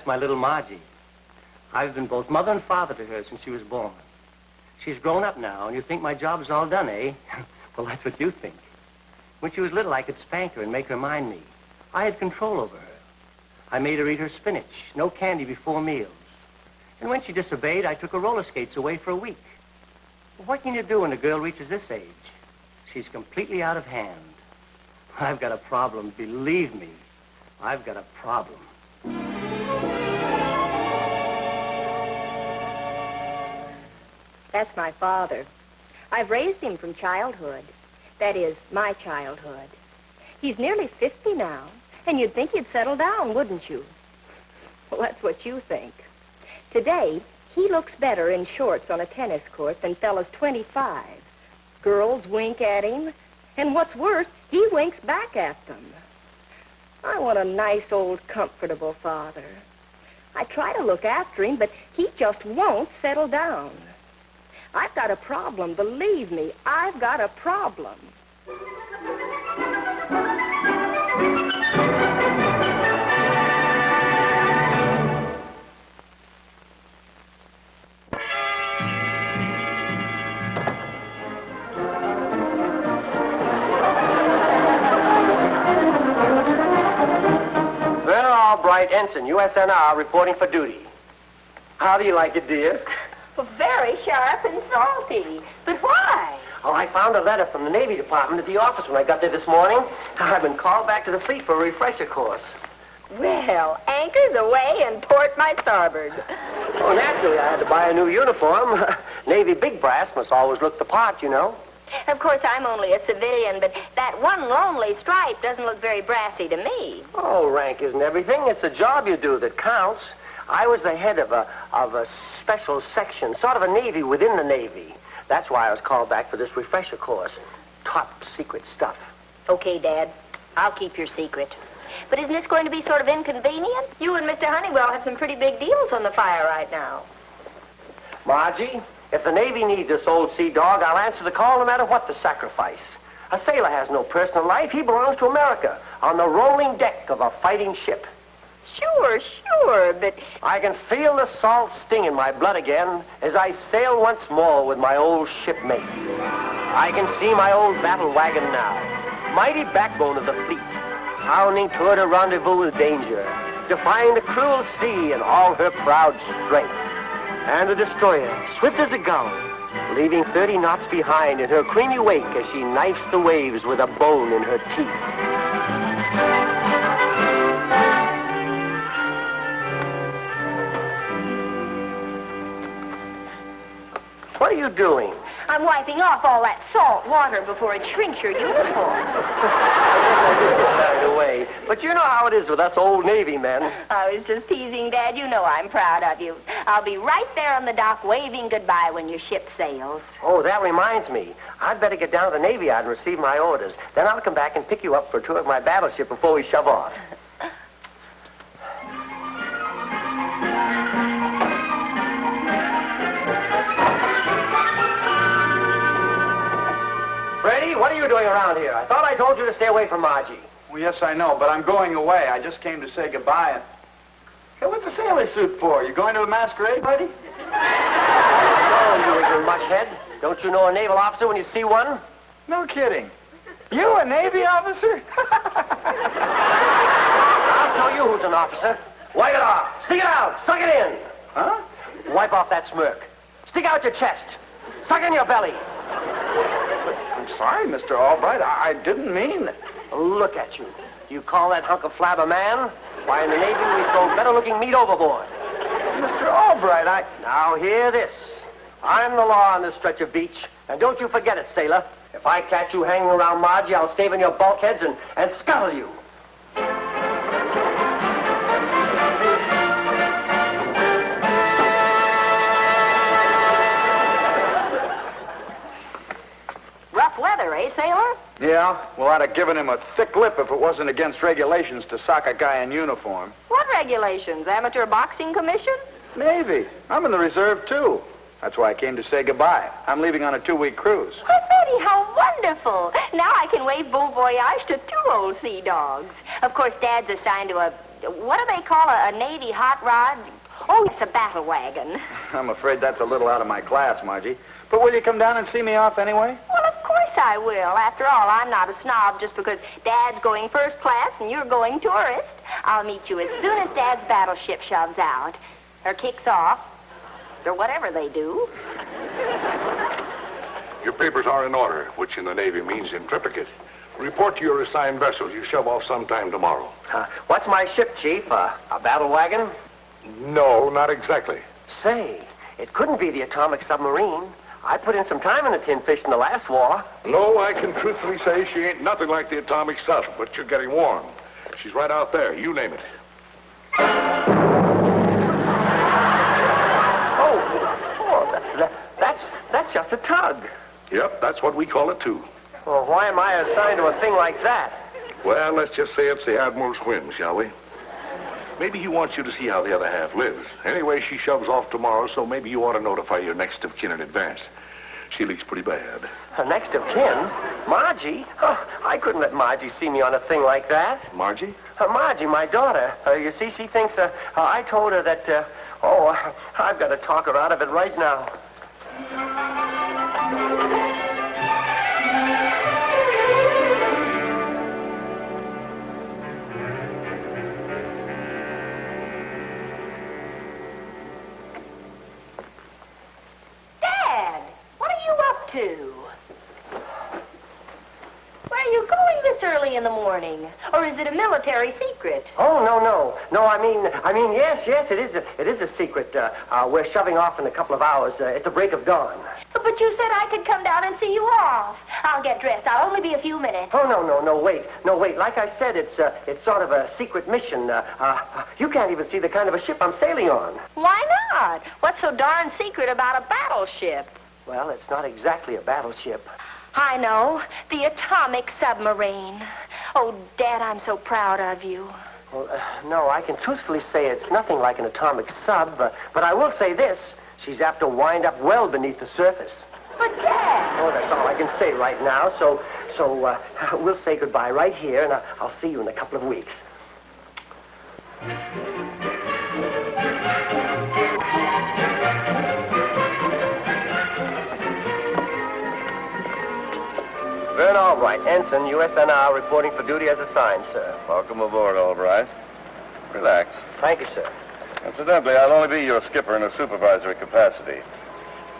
my little Margie. I've been both mother and father to her since she was born. She's grown up now, and you think my job's all done, eh? Well, that's what you think. When she was little, I could spank her and make her mind me. I had control over her. I made her eat her spinach, no candy before meals. And when she disobeyed, I took her roller skates away for a week. Well, what can you do when a girl reaches this age? She's completely out of hand. I've got a problem, believe me. I've got a problem. That's my father. I've raised him from childhood. That is, my childhood. He's nearly 50 now, and you'd think he'd settle down, wouldn't you? Well, that's what you think. Today, he looks better in shorts on a tennis court than fellas 25. Girls wink at him, and what's worse, he winks back at them. I want a nice, old, comfortable father. I try to look after him, but he just won't settle down. I've got a problem, believe me, I've got a problem. Albright, Ensign, USNR, reporting for duty. How do you like it, dear? Well, very sharp and salty. But why? Oh, I found a letter from the Navy Department at the office when I got there this morning. I've been called back to the fleet for a refresher course. Well, anchors away and port my starboard. Oh, naturally, I had to buy a new uniform. Navy big brass must always look the part, you know. Of course, I'm only a civilian, but that one lonely stripe doesn't look very brassy to me. Oh, rank isn't everything. It's the job you do that counts. I was the head of a special section, sort of a Navy within the Navy. That's why I was called back for this refresher course. Top secret stuff. Okay, Dad. I'll keep your secret. But isn't this going to be sort of inconvenient? You and Mr. Honeywell have some pretty big deals on the fire right now. Margie, if the Navy needs this old sea dog, I'll answer the call no matter what the sacrifice. A sailor has no personal life. He belongs to America on the rolling deck of a fighting ship. Sure, but... I can feel the salt sting in my blood again as I sail once more with my old shipmate. I can see my old battle wagon now, mighty backbone of the fleet, pounding toward a rendezvous with danger, defying the cruel sea in all her proud strength. And the destroyer, swift as a gull, leaving 30 knots behind in her creamy wake as she knifes the waves with a bone in her teeth. What are you doing? I'm wiping off all that salt water before it shrinks your uniform. I did get carried away. But you know how it is with us old Navy men. I was just teasing, Dad. You know I'm proud of you. I'll be right there on the dock waving goodbye when your ship sails. Oh, that reminds me. I'd better get down to the Navy Yard and receive my orders. Then I'll come back and pick you up for a tour of my battleship before we shove off. Freddie, what are you doing around here? I thought I told you to stay away from Margie. Well, yes, I know, but I'm going away. I just came to say goodbye. And... Hey, what's a sailor suit for? You going to a masquerade, Freddie? Oh, you little mushhead. Don't you know a naval officer when you see one? No kidding. You a Navy officer? I'll tell you who's an officer. Wipe it off. Stick it out. Suck it in. Huh? Wipe off that smirk. Stick out your chest. Suck in your belly. I'm sorry, Mr. Albright. I didn't mean... Look at you. You call that hunk of flab a man? Why, in the Navy, we throw better-looking meat overboard. Mr. Albright, Now, hear this. I'm the law on this stretch of beach. And don't you forget it, sailor. If I catch you hanging around Margie, I'll stave in your bulkheads and scuttle you. Rough weather, eh, sailor? Yeah, well, I'd have given him a thick lip if it wasn't against regulations to sock a guy in uniform. What regulations? Amateur boxing commission? Navy. I'm in the reserve, too. That's why I came to say goodbye. I'm leaving on a 2-week cruise. Why, Betty, how wonderful. Now I can wave bon voyage to 2 old sea dogs. Of course, Dad's assigned to a what do they call a Navy hot rod? Oh, it's a battle wagon. I'm afraid that's a little out of my class, Margie. But will you come down and see me off anyway? Well, of course I will. After all, I'm not a snob just because Dad's going first class and you're going tourist. I'll meet you as soon as Dad's battleship shoves out. Or kicks off. Or whatever they do. Your papers are in order, which in the Navy means in triplicate. Report to your assigned vessel. You shove off sometime tomorrow. What's my ship, Chief? A battle wagon? No, not exactly. Say, it couldn't be the atomic submarine. I put in some time in the tin fish in the last war. No, I can truthfully say she ain't nothing like the atomic sub, but you're getting warm. She's right out there. You name it. That's just a tug. Yep, that's what we call it, too. Well, why am I assigned to a thing like that? Well, let's just say it's the Admiral's whim, shall we? Maybe he wants you to see how the other half lives. Anyway, she shoves off tomorrow, so maybe you ought to notify your next of kin in advance. She leaks pretty bad. Her next of kin? Margie? Oh, I couldn't let Margie see me on a thing like that. Margie? Margie, my daughter. You see, she thinks, I told her that, I've got to talk her out of it right now. Dad, what are you up to? Where are you going this early in the morning? Or is it a military secret? Oh, no. No, I mean, yes, it is a secret. We're shoving off in a couple of hours. It's a break of dawn. But you said I could come down and see you off. I'll get dressed. I'll only be a few minutes. Oh, no, wait. Like I said, it's sort of a secret mission. You can't even see the kind of a ship I'm sailing on. Why not? What's so darn secret about a battleship? Well, it's not exactly a battleship. I know. The atomic submarine. Oh, Dad, I'm so proud of you. Well, no, I can truthfully say it's nothing like an atomic sub, but I will say this. She's apt to wind up well beneath the surface. But, Dad... Oh, that's all I can say right now, so we'll say goodbye right here, and I'll see you in a couple of weeks. Vern Albright, Ensign, USNR, reporting for duty as assigned, sir. Welcome aboard, Albright. Relax. Thank you, sir. Incidentally, I'll only be your skipper in a supervisory capacity.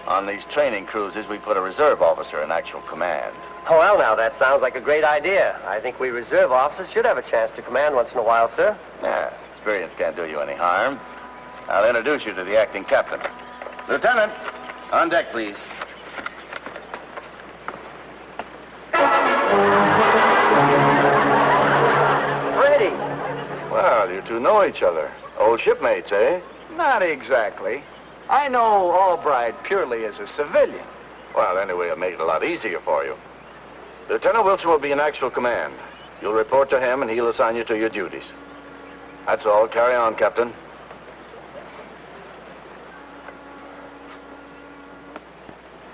On these training cruises, we put a reserve officer in actual command. Oh, well, now, that sounds like a great idea. I think we reserve officers should have a chance to command once in a while, sir. Yes, experience can't do you any harm. I'll introduce you to the acting captain. Lieutenant, on deck, please. Freddie! Well, you two know each other. Old shipmates, eh? Not exactly. I know Albright purely as a civilian. Well, anyway, it'll make it a lot easier for you. Lieutenant Wilson will be in actual command. You'll report to him, and he'll assign you to your duties. That's all. Carry on, Captain.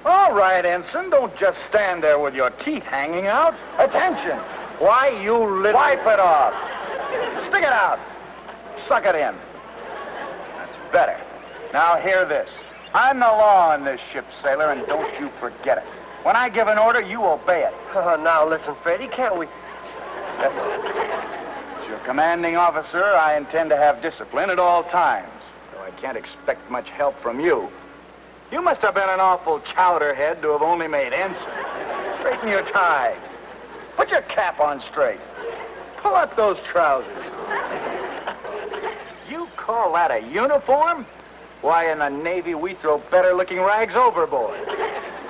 All right, Ensign, don't just stand there with your teeth hanging out. Attention! Why, you little... Wipe it off. Stick it out. Suck it in. That's better. Now, hear this. I'm the law on this ship, sailor, and don't you forget it. When I give an order, you obey it. Oh, now, listen, Freddie, can't we... As your commanding officer, I intend to have discipline at all times, though I can't expect much help from you. You must have been an awful chowderhead to have only made ensign. Straighten your tie. Put your cap on straight. Pull up those trousers. You call that a uniform? Why, in the Navy, we throw better-looking rags overboard.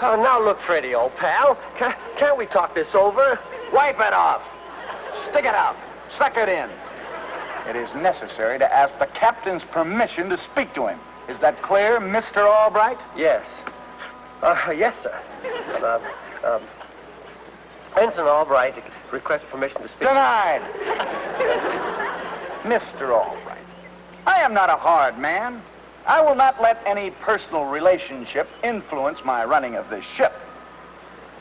Oh, now, look, Freddie, old pal. Can't we talk this over? Wipe it off. Stick it out. Suck it in. It is necessary to ask the captain's permission to speak to him. Is that clear, Mr. Albright? Yes. Yes, sir. Ensign Albright requests permission to speak. Denied. Mr. Albright, I am not a hard man. I will not let any personal relationship influence my running of this ship.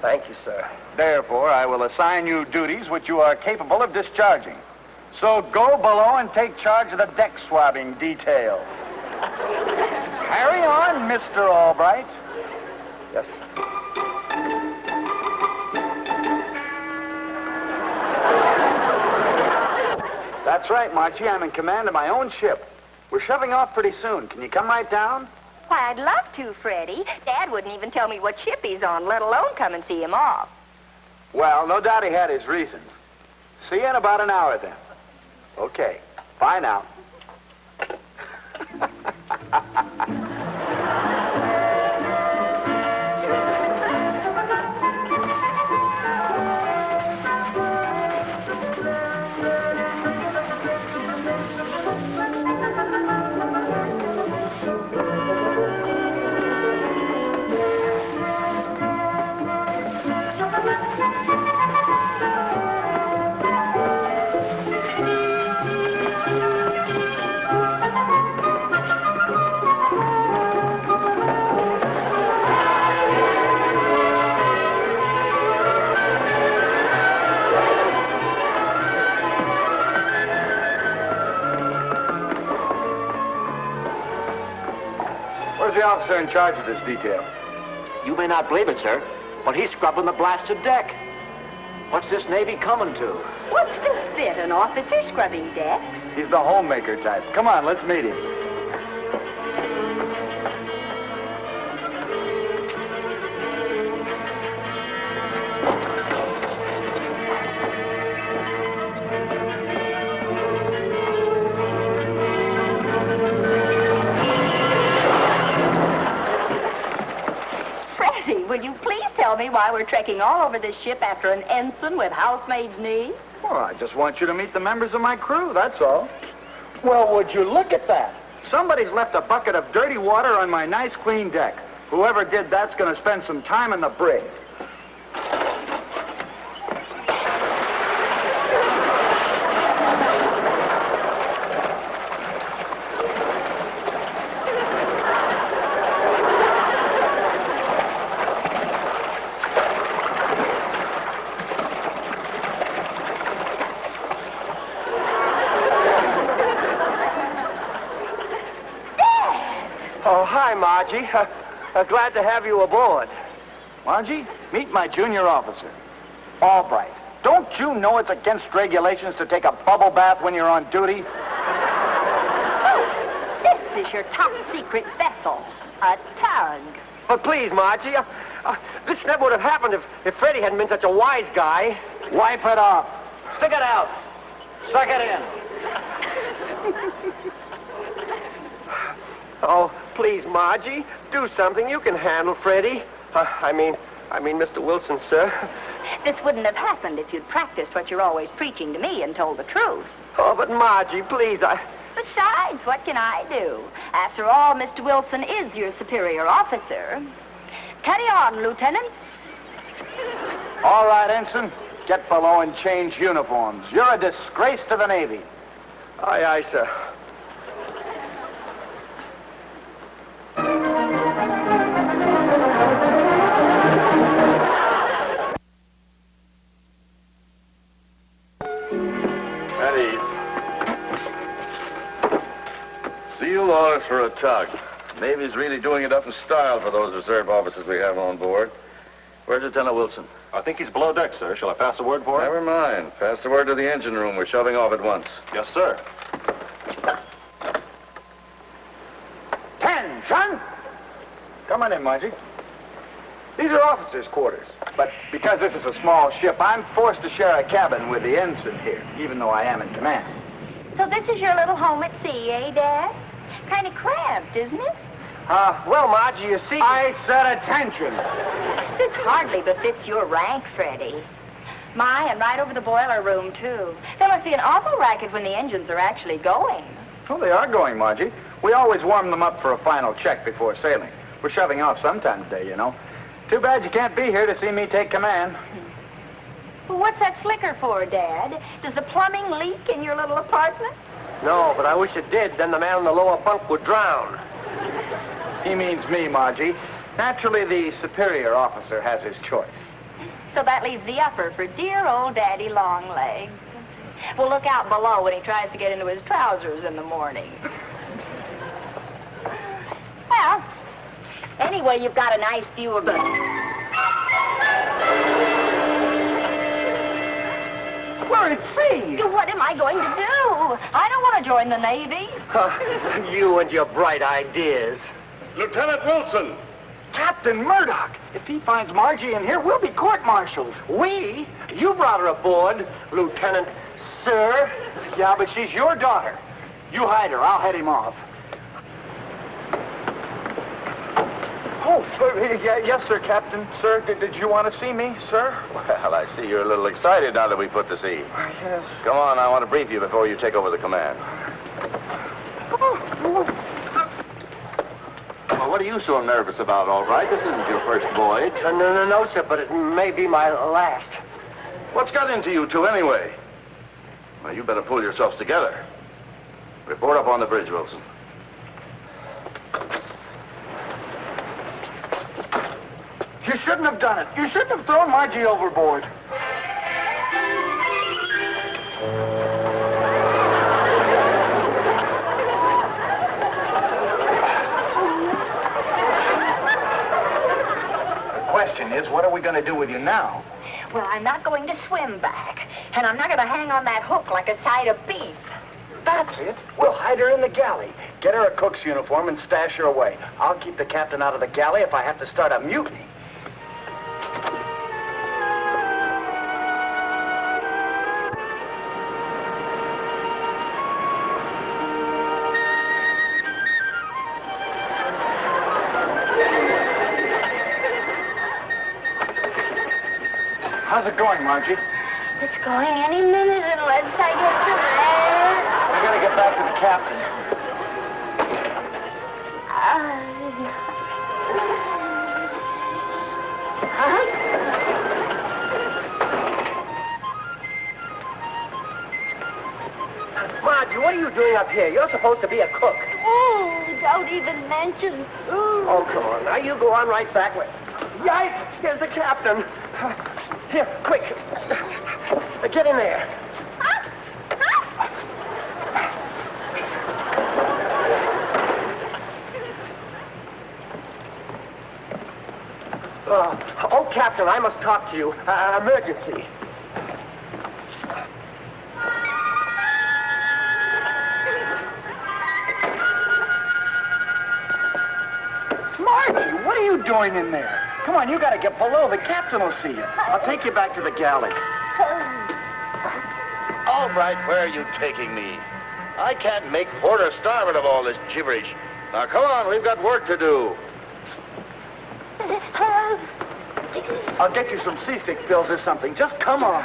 Thank you, sir. Therefore, I will assign you duties which you are capable of discharging. So go below and take charge of the deck swabbing detail. Carry on, Mr. Albright. Yes. That's right, Margie. I'm in command of my own ship. We're shoving off pretty soon. Can you come right down? Why, I'd love to, Freddie. Dad wouldn't even tell me what ship he's on, let alone come and see him off. Well, no doubt he had his reasons. See you in about an hour, then. Okay. Bye now. Where's the officer in charge of this detail? You may not believe it, sir, but he's scrubbing the blasted deck. What's this Navy coming to? What's this bit, an officer scrubbing decks? He's the homemaker type. Come on, let's meet him. Freddie, will you please tell me why we're trekking all over this ship after an ensign with housemaid's knee? Well, I just want you to meet the members of my crew, that's all. Well, would you look at that? Somebody's left a bucket of dirty water on my nice clean deck. Whoever did that's going to spend some time in the brig. Oh, hi, Margie. Glad to have you aboard. Margie, meet my junior officer, Albright. Don't you know it's against regulations to take a bubble bath when you're on duty? This is your top secret vessel, a tug. But please, Margie, this never would have happened if Freddie hadn't been such a wise guy. Wipe it off. Stick it out. Suck it in. Oh, please, Margie, do something. You can handle Freddie. I mean, Mr. Wilson, sir. This wouldn't have happened if you'd practiced what you're always preaching to me and told the truth. Oh, but Margie, please, Besides, what can I do? After all, Mr. Wilson is your superior officer. Carry on, Lieutenant. All right, Ensign. Get below and change uniforms. You're a disgrace to the Navy. Aye, aye, sir. Seal orders for a tug. Navy's really doing it up in style for those reserve officers we have on board. Where's Lieutenant Wilson? I think he's below deck, sir. Shall I pass the word for him? Never mind. Pass the word to the engine room. We're shoving off at once. Yes, sir. Attention! Come on in, Margie. These are officers' quarters. But because this is a small ship, I'm forced to share a cabin with the ensign here, even though I am in command. So this is your little home at sea, eh, Dad? Kind of cramped, isn't it? Well, Margie, you see... I said attention. This hardly befits your rank, Freddie. My, and right over the boiler room, too. There must be an awful racket when the engines are actually going. Oh, they are going, Margie. We always warm them up for a final check before sailing. We're shoving off sometime today, you know. Too bad you can't be here to see me take command. Well, what's that slicker for, Dad? Does the plumbing leak in your little apartment? No, but I wish it did. Then the man in the lower bunk would drown. He means me, Margie. Naturally, the superior officer has his choice. So that leaves the upper for dear old Daddy Longlegs. Well, look out below when he tries to get into his trousers in the morning. Well, anyway, you've got a nice view of the... We're at sea. What am I going to do? I don't want to join the Navy. You and your bright ideas. Lieutenant Wilson! Captain Murdoch. If he finds Margie in here, we'll be court-martialed. We? You brought her aboard, Lieutenant, sir. Yeah, but she's your daughter. You hide her. I'll head him off. Oh, yes, sir, Captain. Sir, did you want to see me, sir? Well, I see you're a little excited now that we put to sea. Yes. Come on, I want to brief you before you take over the command. Well, what are you so nervous about, all right? This isn't your first voyage. No, sir, but it may be my last. What's got into you two, anyway? Well, you better pull yourselves together. Report up on the bridge, Wilson. You shouldn't have done it. You shouldn't have thrown Margie overboard. The question is, what are we going to do with you now? Well, I'm not going to swim back. And I'm not going to hang on that hook like a side of beef. That's it. We'll hide her in the galley. Get her a cook's uniform and stash her away. I'll keep the captain out of the galley if I have to start a mutiny. How's it going, Margie? It's going any minute unless I get to land. We gotta get back to the captain. Margie, what are you doing up here? You're supposed to be a cook. Oh, don't even mention. Oh, come on. Now, you go on right back. Yikes! Here's the captain. Here, quick. Get in there. Oh, Captain, I must talk to you. Emergency. Margie, what are you doing in there? Come on, you gotta get below. The captain will see you. I'll take you back to the galley. All right, where are you taking me? I can't make port or starboard of all this gibberish. Now, come on, we've got work to do. I'll get you some seasick pills or something. Just come on.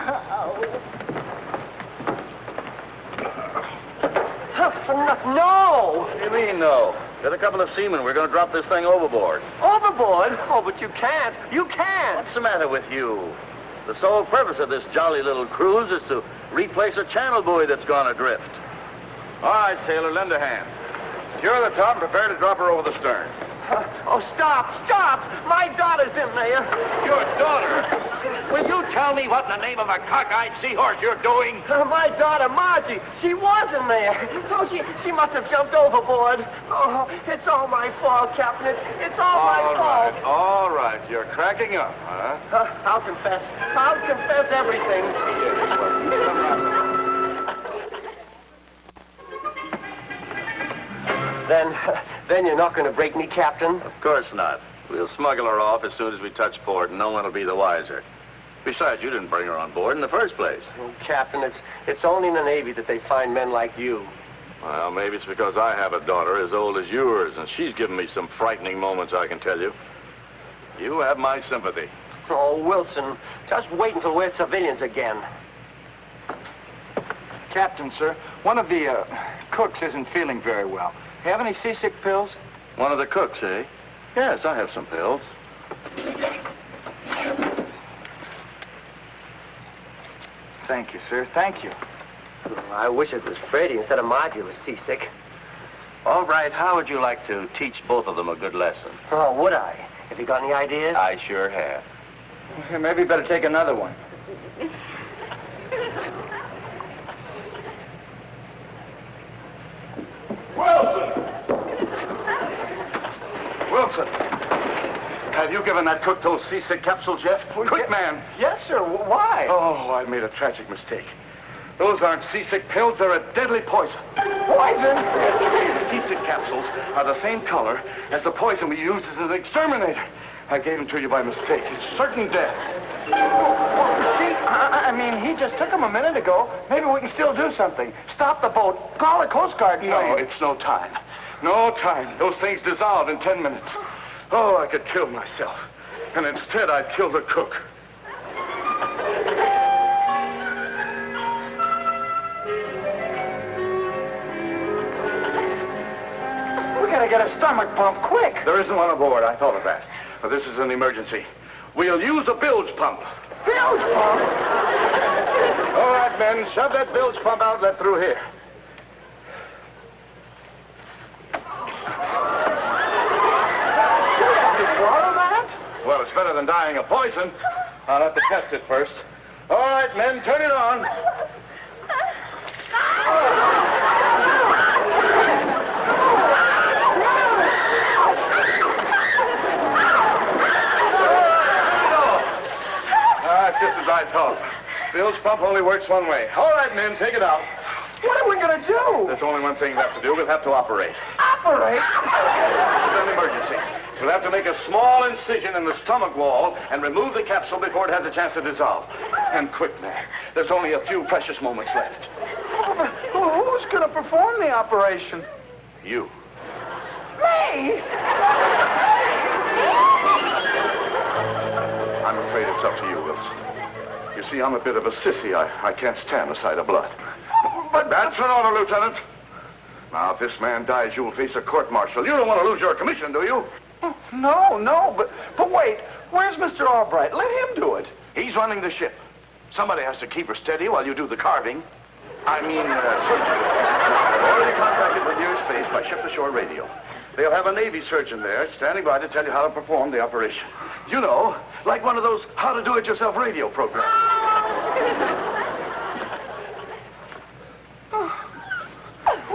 No! What do you mean, no? Get a couple of seamen. We're going to drop this thing overboard. Overboard? Oh, but you can't. You can't. What's the matter with you? The sole purpose of this jolly little cruise is to replace a channel buoy that's gone adrift. All right, sailor, lend a hand. Secure the top and prepare to drop her over the stern. Oh, stop! My daughter's in there. Your daughter? Will you tell me what in the name of a cockeyed seahorse you're doing? My daughter, Margie, she was in there. Oh, she must have jumped overboard. Oh, it's all my fault, Captain. It's all my fault. All right. You're cracking up, huh? I'll confess. I'll confess everything. Then you're not going to break me, Captain? Of course not. We'll smuggle her off as soon as we touch port, and no one will be the wiser. Besides, you didn't bring her on board in the first place. Oh, Captain, it's only in the Navy that they find men like you. Well, maybe it's because I have a daughter as old as yours, and she's given me some frightening moments, I can tell you. You have my sympathy. Oh, Wilson, just wait until we're civilians again. Captain, sir, one of the cooks isn't feeling very well. Have any seasick pills? One of the cooks, eh? Yes, I have some pills. Thank you, sir. Thank you. Oh, I wish it was Freddie instead of Margie who was seasick. All right, how would you like to teach both of them a good lesson? Oh, would I? Have you got any ideas? I sure have. Maybe you better take another one. Have you given that cook those seasick capsules yet? Quick, man. Yes, sir. Why? Oh, I made a tragic mistake. Those aren't seasick pills. They're a deadly poison. Poison? The seasick capsules are the same color as the poison we used as an exterminator. I gave them to you by mistake. It's certain death. See, I mean, he just took them a minute ago. Maybe we can still do something. Stop the boat. Call the Coast Guard. No, it's no time. No time. Those things dissolve in 10 minutes. Oh, I could kill myself. And instead, I'd kill the cook. We gotta get a stomach pump, quick. There isn't one aboard. I thought of that. But this is an emergency. We'll use a bilge pump. Bilge pump? All right, men, shove that bilge pump outlet through here. Swallow that? Well, it's better than dying of poison. I'll have to test it first. All right, men, turn it on. That's just as I thought. Bilge pump only works one way. All right, men, take it out. What are we gonna do? There's only one thing we have to do. We'll have to operate. Operate? This is an emergency. We'll have to make a small incision in the stomach wall and remove the capsule before it has a chance to dissolve. And quick, man. There's only a few precious moments left. Who's gonna perform the operation? You. Me? I'm afraid it's up to you, Wilson. You see, I'm a bit of a sissy. I can't stand the sight of blood. But that's an order, Lieutenant. Now, if this man dies, you will face a court-martial. You don't want to lose your commission, do you? No, but wait. Where's Mr. Albright? Let him do it. He's running the ship. Somebody has to keep her steady while you do the carving. Surgery. I've already contacted with Near Space by ship-to-shore radio. They'll have a Navy surgeon there standing by to tell you how to perform the operation. You know, like one of those how-to-do-it-yourself radio programs.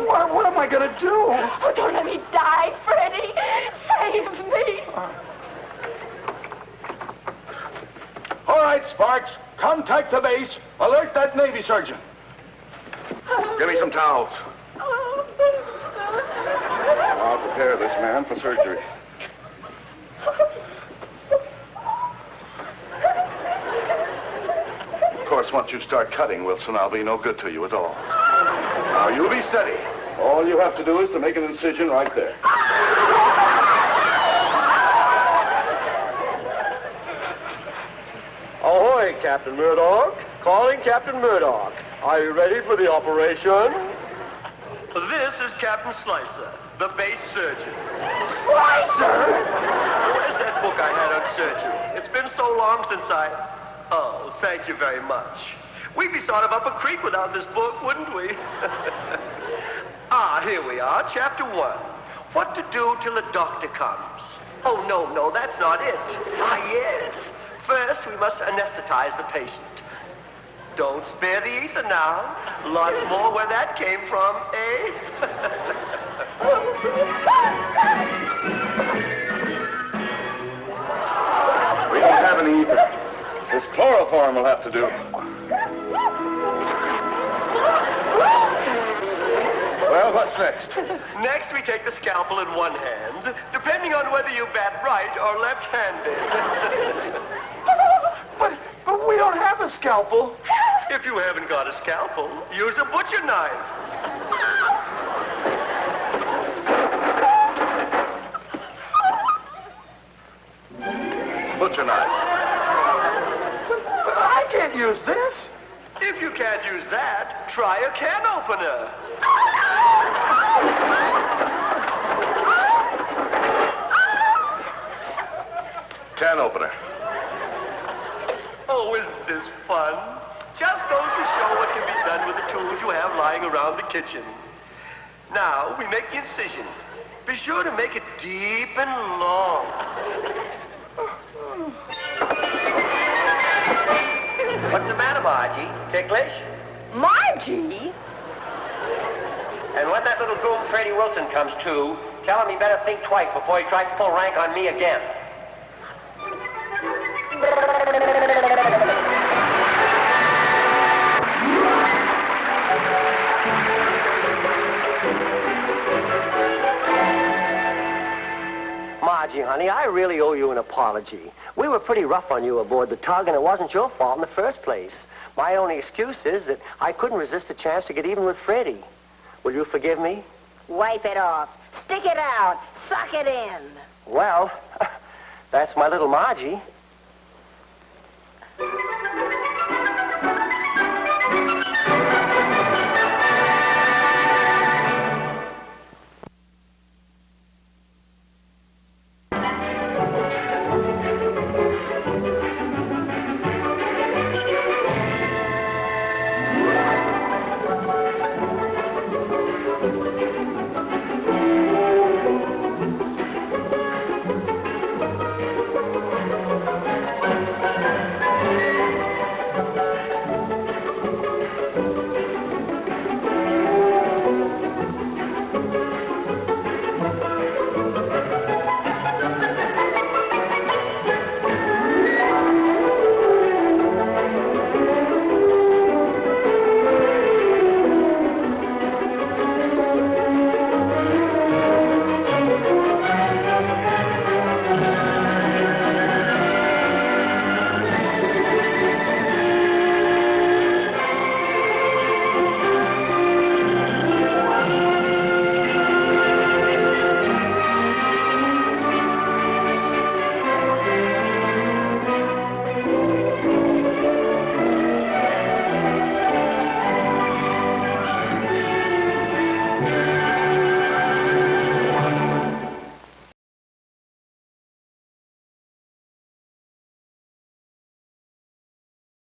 What am I gonna do? Oh, don't let me die, Freddie. Save me. All right, Sparks. Contact the base. Alert that Navy surgeon. Give me some towels. I'll prepare this man for surgery. Of course, once you start cutting, Wilson, I'll be no good to you at all. Now, you be steady. All you have to do is to make an incision right there. Ahoy, Captain Murdoch. Calling Captain Murdoch. Are you ready for the operation? This is Captain Slicer, the base surgeon. Slicer? Where's that book I had on surgery? It's been so long since I... Oh, thank you very much. We'd be sort of up a creek without this book, wouldn't we? Here we are, Chapter 1. What to do till the doctor comes. Oh, no, that's not it. Yes. First, we must anesthetize the patient. Don't spare the ether now. Lots more where that came from, eh? We don't have any ether. This chloroform will have to do. Well, what's next? Next, we take the scalpel in one hand, depending on whether you bat right or left-handed. But we don't have a scalpel. If you haven't got a scalpel, use a butcher knife. Butcher knife. I can't use this. If you can't use that, try a can opener. Can opener. Oh, isn't this fun? Just goes to show what can be done with the tools you have lying around the kitchen. Now, we make the incision. Be sure to make it deep and long. What's the matter, Margie? Ticklish? Margie? And when that little goon Freddie Wilson comes to, tell him he better think twice before he tries to pull rank on me again. Margie, honey, I really owe you an apology. We were pretty rough on you aboard the tug, and it wasn't your fault in the first place. My only excuse is that I couldn't resist a chance to get even with Freddie. Will you forgive me? Wipe it off. Stick it out. Suck it in. Well, that's my little Margie.